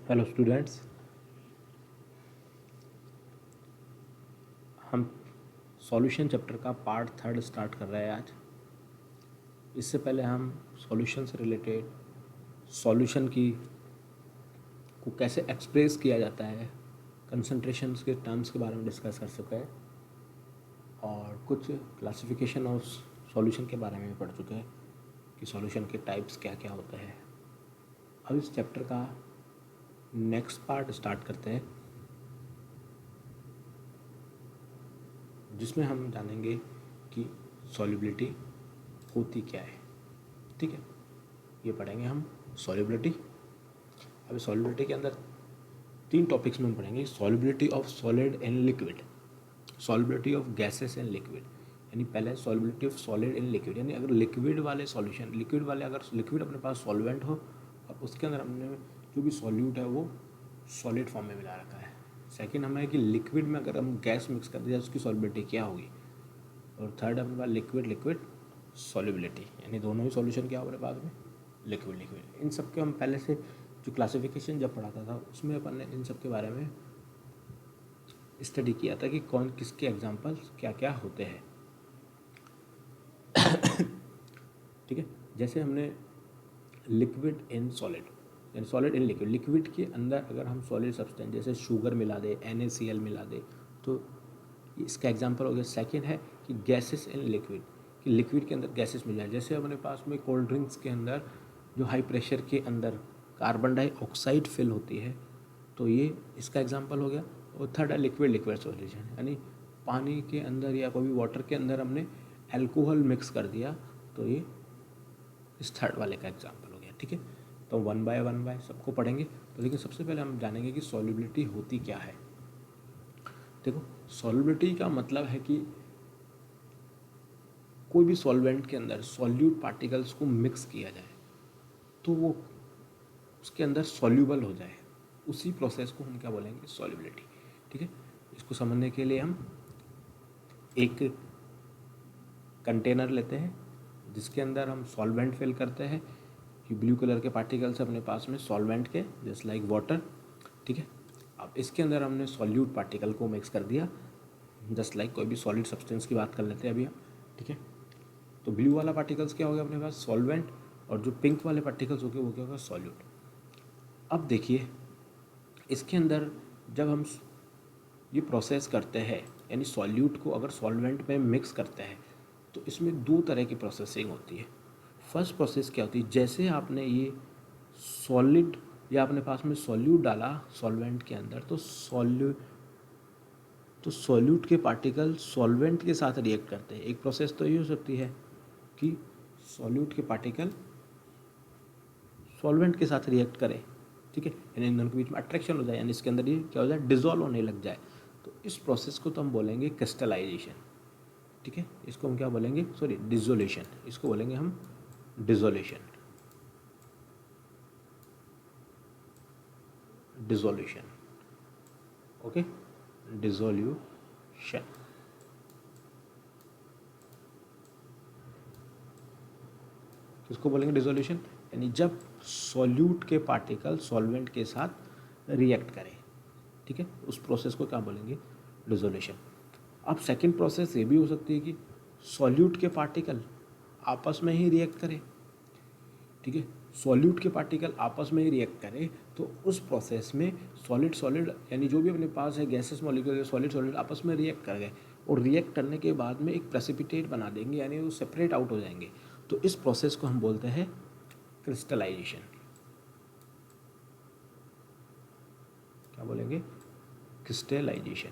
Hello students, हम solution chapter का part 3 start कर रहे हैं आज। इससे पहले हम सॉल्यूशन से रिलेटेड सॉल्यूशन की को कैसे एक्सप्रेस किया जाता है, कंसंट्रेशंस के टर्म्स के बारे में डिस्कस कर चुके हैं और कुछ क्लासिफिकेशन ऑफ सॉल्यूशन के बारे में भी पढ़ चुके हैं कि सॉल्यूशन के टाइप्स क्या क्या होते हैं। अब इस चैप्टर का नेक्स्ट पार्ट स्टार्ट करते हैं, जिसमें हम जानेंगे कि सॉल्युबिलिटी होती क्या है। ठीक है, ये पढ़ेंगे हम सॉल्युबिलिटी। अभी सॉल्युबिलिटी के अंदर 3 टॉपिक्स में हम पढ़ेंगे: solubility of solid and liquid, solubility of gases and liquid. यानी पहले solubility of solid and liquid, यानी अगर लिक्विड वाले सॉल्यूशन, अगर लिक्विड अपने पास सॉल्वेंट हो और उसके अंदर हमने जो भी सॉल्यूट है वो सॉलिड फॉर्म में मिला रखा है। सेकेंड हमें है कि लिक्विड में अगर हम गैस मिक्स कर दिया उसकी सॉल्युबिलिटी क्या होगी। और थर्ड अपने पास लिक्विड सॉल्युबिलिटी, यानी दोनों ही सॉल्यूशन क्या हमारे पास में लिक्विड। इन सब के हम पहले से जो क्लासिफिकेशन जब पढ़ाता था उसमें अपन ने इन सब के बारे में स्टडी किया था कि कौन किसके एग्जांपल्स क्या क्या होते हैं। ठीक है, जैसे हमने लिक्विड इन सॉलिड, यानी सॉलिड इन लिक्विड, लिक्विड के अंदर अगर हम सॉलिड सब्सटेंस जैसे शुगर मिला दे, NaCl मिला दे, तो इसका एग्जांपल हो गया। सेकेंड है कि गैसेस इन लिक्विड, कि लिक्विड के अंदर गैसेस मिल जाए, जैसे अपने पास में कोल्ड ड्रिंक्स के अंदर जो हाई प्रेशर के अंदर कार्बन डाइऑक्साइड फिल होती है, तो ये इसका एग्जांपल हो गया। और थर्ड है लिक्विड सॉल्यूशन, यानी पानी के अंदर या कोई भी वाटर के अंदर हमने अल्कोहल मिक्स कर दिया, तो ये इस थर्ड वाले का एग्जांपल हो गया। ठीक है, तो वन बाय सबको पढ़ेंगे। तो लेकिन सबसे पहले हम जानेंगे कि सॉल्युबिलिटी होती क्या है। देखो, सॉल्युबिलिटी का मतलब है कि कोई भी सॉल्वेंट के अंदर सॉल्यूट पार्टिकल्स को मिक्स किया जाए तो वो उसके अंदर सॉल्यूबल हो जाए, उसी प्रोसेस को हम क्या बोलेंगे, सॉल्युबिलिटी। ठीक है, इसको समझने के लिए हम एक कंटेनर लेते हैं जिसके अंदर हम सॉल्वेंट फिल करते हैं कि ब्लू कलर के पार्टिकल्स अपने पास में सॉल्वेंट के, जस्ट लाइक वाटर। ठीक है, अब इसके अंदर हमने सॉल्यूट पार्टिकल को मिक्स कर दिया, जस्ट लाइक कोई भी सॉलिड सब्सटेंस की बात कर लेते हैं अभी हम। ठीक है, तो ब्लू वाला पार्टिकल्स क्या हो गया अपने पास, सॉल्वेंट, और जो पिंक वाले पार्टिकल्स हो गए वो क्या होगा, सॉल्यूट। अब देखिए, इसके अंदर जब हम ये प्रोसेस करते हैं, यानी सॉल्यूट को अगर सॉल्वेंट में मिक्स करते हैं, तो इसमें 2 तरह की प्रोसेसिंग होती है। फर्स्ट प्रोसेस क्या होती है, जैसे आपने ये सॉलिड या अपने पास में सॉल्यूट डाला सॉल्वेंट के अंदर, तो सॉल्यूट के पार्टिकल सॉल्वेंट के साथ रिएक्ट करते हैं। एक प्रोसेस तो ये हो सकती है कि सॉल्यूट के पार्टिकल सॉल्वेंट के साथ रिएक्ट करें, ठीक है, यानी इन दोनों के बीच में अट्रैक्शन हो जाए, यानी इसके अंदर ये क्या हो जाए, डिजोल्व होने लग जाए। तो इस प्रोसेस को तो हम बोलेंगे क्रिस्टलाइजेशन। ठीक है, इसको हम क्या बोलेंगे, सॉरी, डिजोलेशन, इसको बोलेंगे हम डिजोलेशन, डिजोल्यूशन। Okay, dissolution. किसको बोलेंगे, डिजोल्यूशन, यानी जब सॉल्यूट के पार्टिकल सॉल्वेंट के साथ रिएक्ट करें। ठीक है, उस प्रोसेस को क्या बोलेंगे, डिजोल्यूशन। अब सेकंड प्रोसेस ये भी हो सकती है कि सॉल्यूट के पार्टिकल आपस में ही रिएक्ट करें। ठीक है, सॉल्यूट के पार्टिकल आपस में ही रिएक्ट करें, तो उस प्रोसेस में सॉलिड यानी जो भी अपने पास है गैसेस मॉलिक्यूल, सॉलिड आपस में रिएक्ट कर गए और रिएक्ट करने के बाद में एक प्रेसिपिटेट बना देंगे, यानी वो सेपरेट आउट हो जाएंगे। तो इस प्रोसेस को हम बोलते हैं क्रिस्टलाइजेशन। क्या बोलेंगे, क्रिस्टलाइजेशन,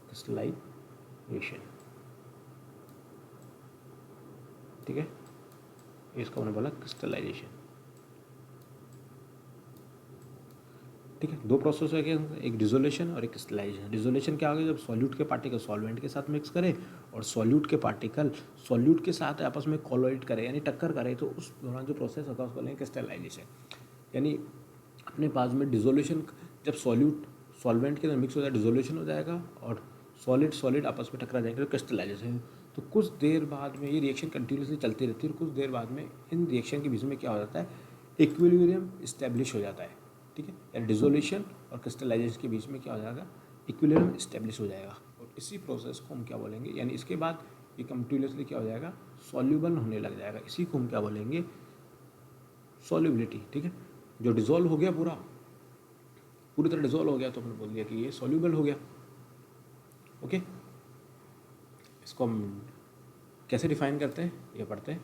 क्रिस्टलाइजेशन। ठीक है, इसको हमने बोला क्रिस्टलाइजेशन। ठीक है, 2 प्रोसेस है, एक डिजोलेशन और एक क्रिस्टलाइजेशन। डिजोलेशन क्या होगा, जब सॉल्यूट के पार्टिकल सॉल्वेंट के साथ मिक्स करें और सॉल्यूट के पार्टिकल सॉल्यूट के साथ आपस में कोलाइड करें, यानी टक्कर करें, तो उस दौरान जो प्रोसेस होगा उसको बोलेंगे क्रिस्टलाइजेशन। यानी अपने पास में डिजोल्यूशन, जब सॉल्यूट सॉल्वेंट के अंदर मिक्स हो जाए डिजोल्यूशन हो जाएगा और सॉलिड आपस में टकरा जाएंगे, तो क्रिस्टलाइजेशन। तो कुछ देर बाद में ये रिएक्शन कंटिन्यूसली चलती रहती है और कुछ देर बाद में इन रिएक्शन के बीच में क्या हो जाता है, इक्विलिब्रियम इस्टेब्लिश हो जाता है, ठीक है। यानी डिसोल्यूशन और क्रिस्टलाइजेशन के बीच में क्या हो जाएगा, इक्विलिब्रियम इस्टेब्लिश हो जाएगा। और इसी प्रोसेस को हम क्या बोलेंगे, यानी इसके बाद ये कंटिन्यूसली क्या हो जाएगा, सॉल्यूबल होने लग जाएगा। इसी को हम क्या बोलेंगे, सॉल्युबिलिटी, ठीक है। जो डिसॉल्व हो गया पूरी तरह डिसॉल्व हो गया तो हमने बोल दिया कि ये सॉल्यूबल हो गया। ओके, इसको हम कैसे डिफाइन करते हैं ये पढ़ते हैं।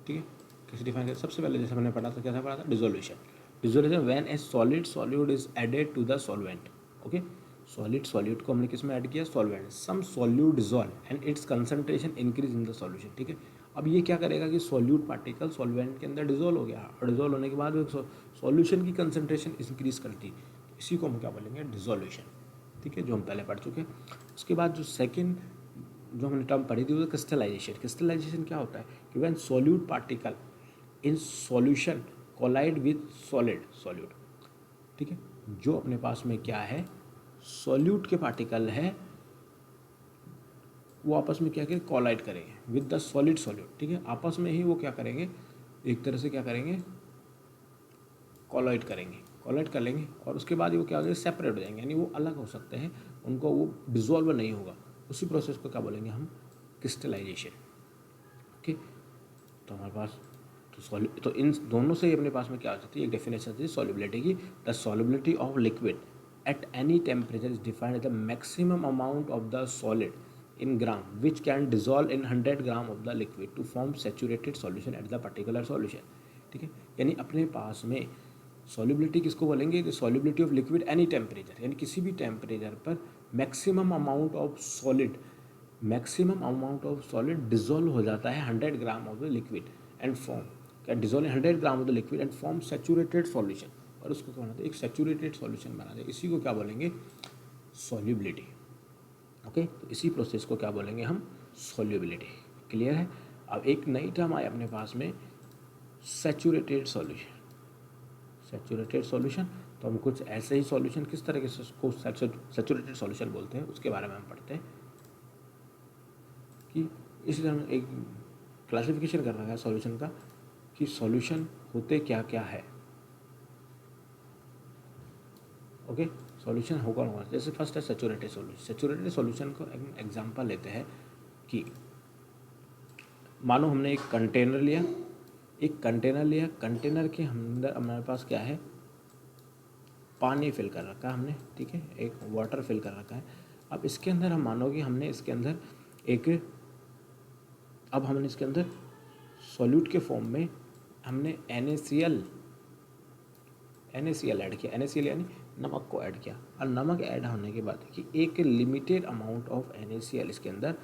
ठीक है, कैसे डिफाइन करते, सबसे पहले जैसे मैंने पढ़ा था, क्या था पढ़ा था, dissolution. Dissolution when a solid solute is added to the solvent. Okay, solid solute को हमने किस में ऐड किया, solvent. Some solute dissolve and its concentration increase in the solution, ठीक है। अब ये क्या करेगा कि सॉल्यूट पार्टिकल सॉल्वेंट के अंदर डिसॉल्व हो गया और डिसॉल्व होने के बाद सॉल्यूशन की कंसंट्रेशन इंक्रीज करती, इसी को हम क्या बोलेंगे, डिसोल्यूशन, ठीक है, जो हम पहले पढ़ चुके हैं। उसके बाद जो सेकंड जो हमने टर्म पढ़ी थी वो क्रिस्टलाइजेशन। क्रिस्टलाइजेशन क्या होता है कि when solute particle in solution collide with solute, ठीक है। जो अपने पास में क्या है, सॉल्यूट के पार्टिकल है, वो आपस में क्या करेंगे, कोलाइड करेंगे विद द सॉल्यूट, ठीक है। आपस में ही वो क्या करेंगे, एक तरह से क्या करेंगे, कोलाइड कर लेंगे और उसके बाद वो क्या हो जाएगा, सेपरेट हो जाएंगे, यानी वो अलग हो सकते हैं, उनको वो डिसॉल्व नहीं होगा। उसी प्रोसेस को क्या बोलेंगे हम, क्रिस्टलाइजेशन। ओके, तो हमारे पास तो इन दोनों से ही अपने पास में क्या हो जाती है, एक डेफिनेशन आती है सॉल्युबिलिटी की। The solubility of liquid at any temperature is defined as the maximum amount of the solid in gram which can dissolve in 100 gram of the liquid to form saturated solution at the particular solution, ठीक है। यानी अपने पास में solubility किसको बोलेंगे, कि solubility of liquid any temperature, यानी किसी भी टेम्परेचर पर maximum amount of solid dissolve हो जाता है 100 gram of the liquid and form, क्या dissolve 100 gram of the liquid and form saturated solution, और उसको क्या बनाते हैं, एक सैचुरेटेड सॉल्यूशन बनाते हैं। इसी को क्या बोलेंगे, सॉल्युबिलिटी। ओके, तो इसी प्रोसेस को क्या बोलेंगे हम, सॉल्युबिलिटी। क्लियर है। अब एक नई टर्म आए अपने पास में, सैचुरेटेड सॉल्यूशन। तो हम कुछ ऐसे ही सॉल्यूशन किस तरह के को सैचुरेटेड सॉल्यूशन बोलते हैं उसके बारे में हम पढ़ते हैं कि इसी तरह एक क्लासिफिकेशन कर रखा है सॉल्यूशन का कि सॉल्यूशन होते क्या क्या है। ओके, सॉल्यूशन होगा ना, जैसे फर्स्ट है सैचुरेटेड सॉल्यूशन। सैचुरेटेड सॉल्यूशन को एग्जांपल लेते हैं कि मानो हमने एक कंटेनर लिया, कंटेनर के अंदर हमारे पास क्या है, पानी फिल कर रखा है हमने, ठीक है, एक वाटर फिल कर रखा है। अब इसके अंदर हम मानो कि हमने इसके अंदर सॉल्यूट के फॉर्म में हमने NaCl ऐड किया, NaCl यानी नमक को ऐड किया। और नमक ऐड होने के बाद कि एक लिमिटेड अमाउंट ऑफ NaCl इसके अंदर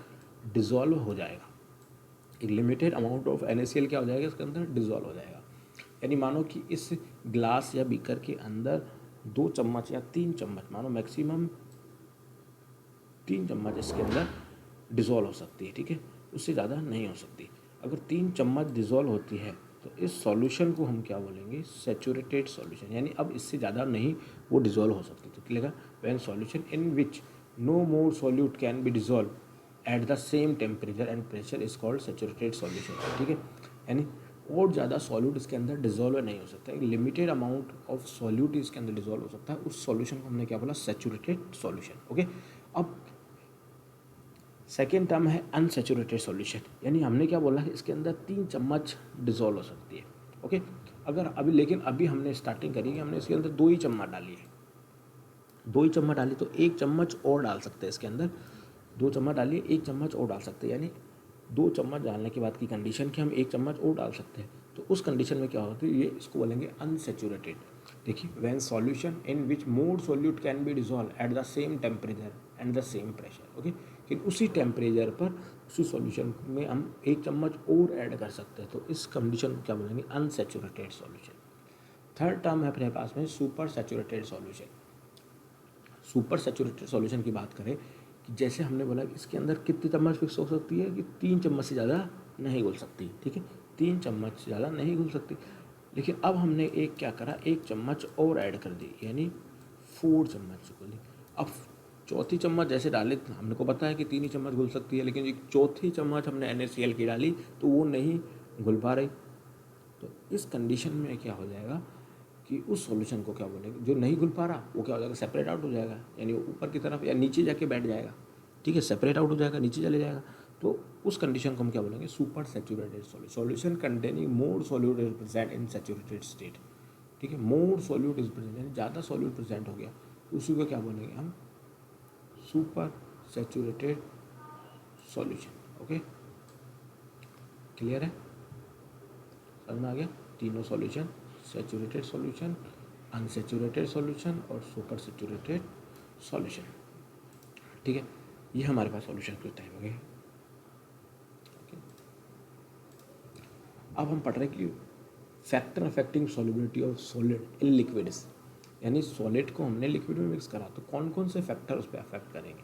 डिसॉल्व हो जाएगा, एक लिमिटेड अमाउंट ऑफ NaCl क्या हो जाएगा, इसके अंदर डिसॉल्व हो जाएगा। यानी मानो कि इस ग्लास या बीकर के अंदर 2 चम्मच या 3 चम्मच, मानो मैक्सिमम 3 चम्मच इसके अंदर डिसॉल्व हो सकती है, ठीक है, उससे ज़्यादा नहीं हो सकती। अगर 3 चम्मच डिसॉल्व होती है तो इस सॉल्यूशन को हम क्या बोलेंगे, सैचुरेटेड सॉल्यूशन, यानी अब इससे ज़्यादा नहीं वो डिसॉल्व हो सकती। तो क्या when solution in which no more solute can be dissolve at the same temperature and pressure is called saturated solution, ठीक है। यानी और ज़्यादा सॉल्यूट इसके अंदर डिसॉल्व नहीं हो सकता, एक लिमिटेड अमाउंट ऑफ सॉल्यूट इसके अंदर डिसॉल्व हो सकता है, उस सॉल्यूशन को हमने क्या बोला, सैचुरेटेड सॉल्यूशन। ओके, अब सेकेंड टर्म है अनसैचुरेटेड सॉल्यूशन, यानी हमने क्या बोला है, इसके अंदर 3 चम्मच डिसॉल्व हो सकती है। ओके, अगर अभी हमने स्टार्टिंग करी कि हमने इसके अंदर 2 ही चम्मच डाली है, 2 ही चम्मच डाली, तो 1 चम्मच और डाल सकते हैं इसके अंदर, 2 चम्मच डालिए, 1 चम्मच और डाल सकते हैं, यानी 2 चम्मच डालने के बाद की कंडीशन कि हम 1 चम्मच और डाल सकते हैं। तो उस कंडीशन में क्या होती है, ये इसको बोलेंगे अनसैचुरेटेड। देखिए, when solution in which more solute can be dissolve at the same temperature and the same pressure. Okay, कि उसी टेम्परेचर पर उसी सॉल्यूशन में हम 1 चम्मच और ऐड कर सकते हैं, तो इस कंडीशन को क्या बोलेंगे, अनसैचुरेटेड सॉल्यूशन। थर्ड टर्म है अपने पास में super saturated solution. Super saturated solution की बात करें कि जैसे हमने बोला कि इसके अंदर कितनी चम्मच फिक्स हो सकती है, कि 3 चम्मच से ज़्यादा नहीं घुल सकती, ठीक है, 3 चम्मच से ज़्यादा नहीं घुल सकती। लेकिन अब हमने क्या करा, 1 चम्मच और ऐड कर दी, यानी 4 चम्मच घुली। अब चौथी चम्मच जैसे डाले, हमने को पता है कि 3 ही चम्मच घुल सकती है, लेकिन एक चौथी चम्मच हमने NaCl की डाली तो वो नहीं घुल पा रही। तो इस कंडीशन में क्या हो जाएगा कि उस सॉल्यूशन को क्या बोलेंगे, जो नहीं घुल पा रहा वो क्या हो जाएगा, सेपरेट आउट हो जाएगा, यानी ऊपर की तरफ या नीचे जाके बैठ जाएगा। ठीक है, सेपरेट आउट हो जाएगा, नीचे चले जाएगा। तो उस कंडीशन को हम क्या बोलेंगे, super saturated solution containing more solute is present in saturated state. ठीक है, मोर सॉल्यूट इज प्रेजेंट, यानी ज़्यादा सॉल्यूट प्रेजेंट हो गया, उसी को क्या बोलेंगे हम, super saturated solution. Okay, clear है, समझ में आ गया। तीनों solution, saturated solution, unsaturated solution और सुपर सैचुरेटेड सॉल्यूशन। ठीक है, ये हमारे पास सॉल्यूशन के टाइप हो गए। अब हम पढ़ रहे हैं कि factor affecting solubility of solid in liquids, यानी सॉलिड को हमने लिक्विड में मिक्स करा तो कौन कौन से फैक्टर उस पर अफेक्ट करेंगे।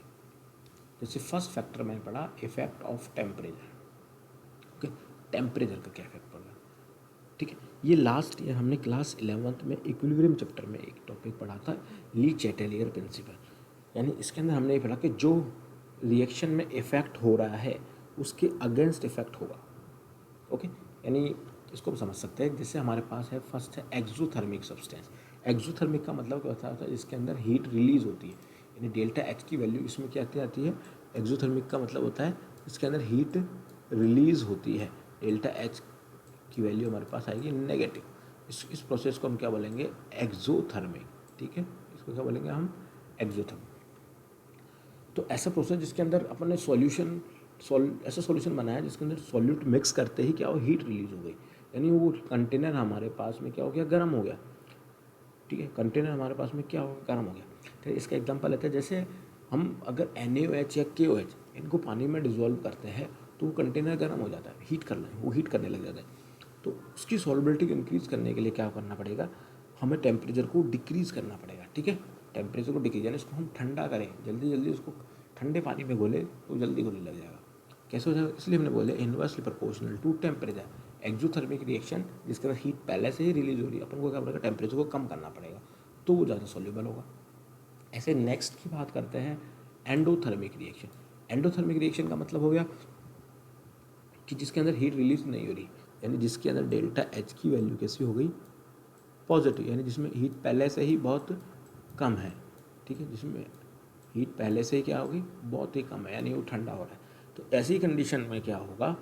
जैसे फर्स्ट फैक्टर मैंने पढ़ा, effect of temperature. Okay, temperature का क्या इफेक्ट पड़ेगा। ठीक है, ये लास्ट ईयर हमने क्लास 11th में इक्विलिब्रियम चैप्टर में एक टॉपिक पढ़ा था, ली चैटेलियर प्रिंसिपल। यानी इसके अंदर हमने ये पढ़ा कि जो रिएक्शन में इफेक्ट हो रहा है उसके अगेंस्ट इफेक्ट होगा। ओके, यानी इसको हम समझ सकते हैं, जैसे हमारे पास है फर्स्ट है एक्सोथर्मिक सब्सटेंस। एक्सोथर्मिक का मतलब क्या होता है, इसके अंदर हीट रिलीज होती है, यानी डेल्टा एच की वैल्यू इसमें क्या आती है। एक्सोथर्मिक का मतलब होता है इसके अंदर हीट रिलीज होती है, डेल्टा एच की वैल्यू हमारे पास आएगी नेगेटिव। इस प्रोसेस को हम क्या बोलेंगे, एक्सोथर्मिक। ठीक है, इसको क्या बोलेंगे हम, एक्सोथर्मिक। तो ऐसा प्रोसेस जिसके अंदर अपन ने ऐसा सॉल्यूशन बनाया जिसके अंदर सॉल्यूट मिक्स करते ही क्या हो, हीट रिलीज हो गई, यानी वो कंटेनर हमारे पास में क्या हो गया, गर्म हो गया। ठीक है, कंटेनर हमारे पास में क्या हो गया, गर्म हो गया। तो इसका एग्जांपल लेते हैं, जैसे हम अगर NaOH या KOH इनको पानी में डिजोल्व करते हैं तो वो कंटेनर गर्म हो जाता है, वो हीट करने लग जाता है। तो उसकी सॉल्युबिलिटी को इंक्रीज़ करने के लिए क्या करना पड़ेगा, हमें टेम्परेचर को डिक्रीज़ करना पड़ेगा। ठीक है, टेम्परेचर को डिक्रीज, यानी इसको हम ठंडा करें, जल्दी जल्दी उसको ठंडे पानी में घोले तो जल्दी घुलने लग जाएगा। कैसे हो जाएगा, इसलिए हमने बोले inversely proportional to temperature. Exothermic reaction जिसके अंदर हीट पहले से ही रिलीज हो रही है, अपन को क्या पड़ेगा, टेम्परेचर को कम करना पड़ेगा, तो वो ज़्यादा सॉल्युबल होगा। ऐसे नेक्स्ट की बात करते हैं एंडोथर्मिक रिएक्शन। एंडोथर्मिक रिएक्शन का मतलब हो गया कि जिसके अंदर हीट रिलीज नहीं हो रही, यानी जिसके अंदर डेल्टा एच की वैल्यू कैसी हो गई, पॉजिटिव, यानी जिसमें हीट पहले से ही बहुत कम है। ठीक है, जिसमें हीट पहले से ही क्या होगी, बहुत ही कम है, यानी वो ठंडा हो रहा है। तो ऐसी कंडीशन में क्या होगा,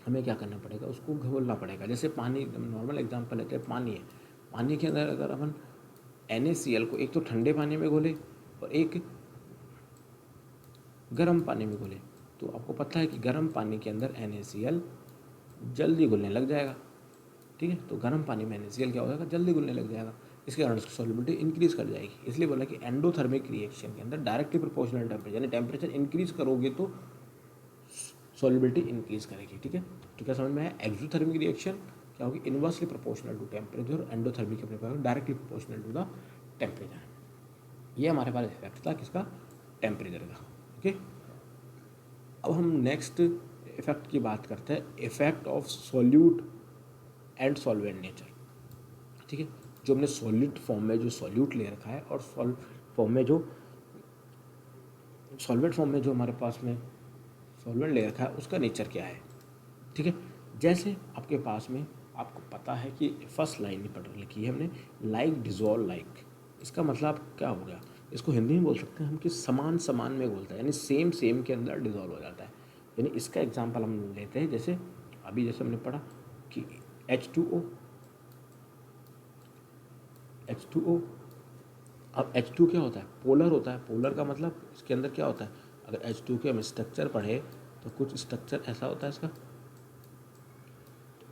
हमें क्या करना पड़ेगा, उसको घोलना पड़ेगा। जैसे पानी, नॉर्मल एग्जांपल लेते हैं, पानी है, पानी के अंदर अगर अपन NaCl को एक तो ठंडे पानी में घोले और एक गर्म पानी में घोले, तो आपको पता है कि गर्म पानी के अंदर NaCl जल्दी घुलने लग जाएगा। ठीक है, तो गर्म पानी में NaCl क्या हो जाएगा, जल्दी घुलने लग जाएगा, इसके कारण उसकी सॉल्युबिलिटी इंक्रीज कर जाएगी। इसलिए बोला कि एंडोथर्मिक रिएक्शन के अंदर डायरेक्टली प्रोपोर्शनल टेम्परेचर, यानी टेम्परेचर इंक्रीज करोगे तो सॉल्युबिलिटी इंक्रीज करेगी। ठीक है, तो क्या समझ में आया, एक्सोथर्मिक रिएक्शन क्या होगी, inversely proportional to temperature, endothermic अपने पास directly proportional to the temperature. ये हमारे पास इफेक्ट था किसका, टेम्परेचर का। ओके, अब हम नेक्स्ट इफेक्ट की बात करते हैं, effect of solute and solvent nature. ठीक है, जो हमने सॉलिड फॉर्म में जो सॉल्यूट ले रखा है और फॉर्म में जो सॉल्वेंट फॉर्म में जो हमारे पास में सॉल्वेंट ले रखा है उसका नेचर क्या है। ठीक है, जैसे आपके पास में आपको पता है कि फर्स्ट लाइन ही पढ़ लिखी है हमने, लाइक डिजोल्व लाइक। इसका मतलब क्या हो गया, इसको हिंदी में बोल सकते हैं हम कि समान समान में बोलता है, यानी सेम सेम के अंदर डिजोल्व हो जाता है। यानी इसका एग्जांपल हम लेते हैं, जैसे अभी जैसे हमने पढ़ा कि H2O, अब H2 क्या होता है, पोलर होता है। पोलर का मतलब इसके अंदर क्या होता है, अगर H2 के हम स्ट्रक्चर पढ़े तो कुछ स्ट्रक्चर ऐसा होता है इसका,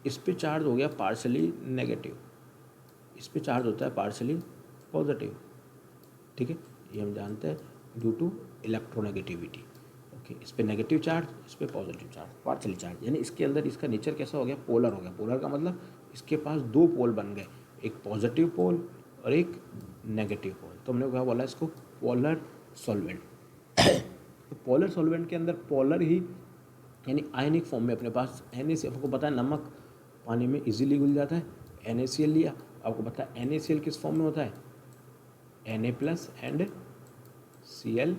इस पे चार्ज हो गया पार्शली नेगेटिव, इस पे चार्ज होता है पार्शली पॉजिटिव। ठीक है, ये हम जानते हैं ड्यू टू इलेक्ट्रोनेगेटिविटी। ओके, इस पे नेगेटिव चार्ज, इस पे पॉजिटिव चार्ज, पार्शली चार्ज, यानी इसके अंदर इसका नेचर कैसा हो गया, पोलर हो गया। पोलर का मतलब इसके पास दो पोल बन गए, एक पॉजिटिव पोल और एक नेगेटिव पोल। तो हमने क्या बोला इसको, पोलर सॉल्वेंट। तो पोलर सॉल्वेंट के अंदर पोलर ही, यानी आयनिक फॉर्म में अपने पास NaCl, आपको पता है नमक पानी में इजीली घुल जाता है, NaCl लिया, आपको पता है NaCl किस फॉर्म में होता है, Na+ एंड Cl-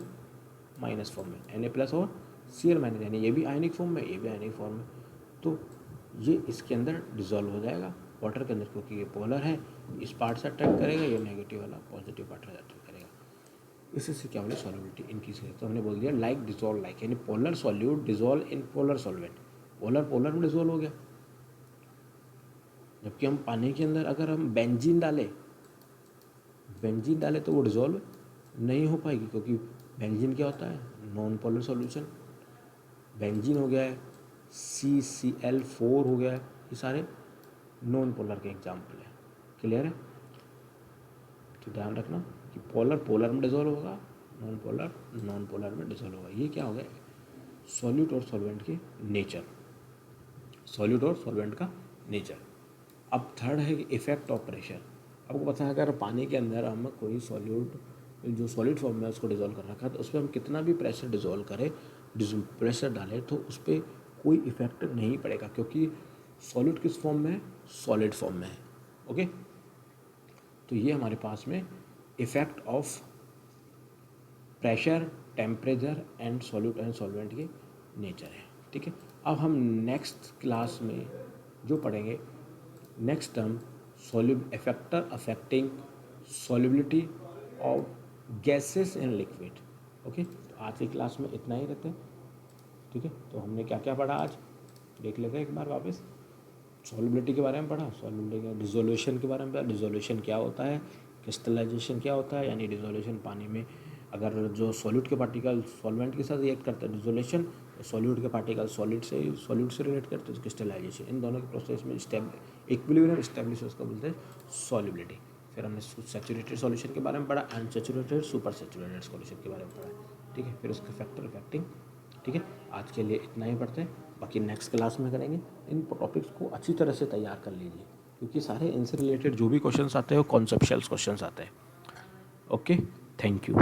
फॉर्म में, Na+ और Cl- यानी ये भी आयनिक फॉर्म में, ये भी आयनिक फॉर्म में, तो ये इसके अंदर डिजोल्व हो जाएगा वाटर के अंदर, क्योंकि ये पोलर है, इस पार्ट से अट्रैक्ट करेगा, ये नेगेटिव वाला पॉजिटिव पार्ट से अट्रैक्ट करेगा, इससे क्या बोले सॉल्युबिलिटी इंक्रीज करेगा। तो हमने बोल दिया लाइक डिजोल्व लाइक, यानी polar solute dissolve in polar solvent, polar polar में डिजोल्व हो गया। जबकि हम पानी के अंदर अगर हम बेंजीन डालें तो वो डिजोल्व नहीं हो पाएगी, क्योंकि बेंजीन क्या होता है, नॉन पोलर सॉल्यूशन। बेंजीन हो गया है, CCl4 हो गया है, ये सारे नॉन पोलर के एग्जाम्पल है। क्लियर है? तो ध्यान रखना कि पोलर पोलर में डिजोल्व होगा, नॉन पोलर में डिजोल्व होगा। ये क्या हो गया, सॉल्यूट और सॉल्वेंट के नेचर, सॉल्यूट और सॉल्वेंट का नेचर। अब थर्ड है इफेक्ट ऑफ प्रेशर। आपको पता है अगर पानी के अंदर हम कोई सॉल्यूट जो सॉलिड फॉर्म में उसको डिजोल्व कर रखा है, तो उस पर हम कितना भी प्रेशर डिजोल्व करें, प्रेशर डालें, तो उस पर कोई इफेक्ट नहीं पड़ेगा, क्योंकि सॉलिड किस फॉर्म में है, सॉलिड फॉर्म में है। ओके, तो ये हमारे पास में effect of pressure, temperature and solute and solvent के नेचर है। ठीक है, अब हम नेक्स्ट क्लास में जो पढ़ेंगे, next term factor affecting solubility of gases and liquid. Okay, तो आज की क्लास में इतना ही रहते हैं। ठीक है, तो हमने क्या क्या पढ़ा आज देख लेते हैं एक बार वापस। सॉल्युबिलिटी के बारे में पढ़ा, सॉल्युबिलिटी के डिसोल्यूशन के बारे में पढ़ा, डिसोल्यूशन क्या होता है, क्रिस्टलाइजेशन क्या होता है, यानी डिसोल्यूशन पानी में अगर जो सॉल्यूट के पार्टिकल सॉल्वेंट के साथ रिएक्ट करते हैं डिसोल्यूशन, सॉल्यूट के पार्टिकल सॉलिड से रिलेट करते हैं क्रिस्टलाइजेशन। इन दोनों के प्रोसेस में इक्विलिब्रियम एस्टेब्लिश उसको बोलते हैं सॉल्युबिलिटी। फिर हमने सैचुरेटेड सॉल्यूशन के बारे में पढ़ा, अनसैचुरेटेड सुपर सैचुरेटेड सॉल्यूशन के बारे में पढ़ा। ठीक है, फिर उसके फैक्टर इफेक्टिंग। ठीक है, आज के लिए इतना ही पढ़ते हैं, बाकी नेक्स्ट क्लास में करेंगे। इन टॉपिक्स को अच्छी तरह से तैयार कर लीजिए, क्योंकि सारे इनसे रिलेटेड जो भी क्वेश्चंस आते हैं वो कॉन्सेप्चुअल क्वेश्चंस आते हैं। Okay, thank you.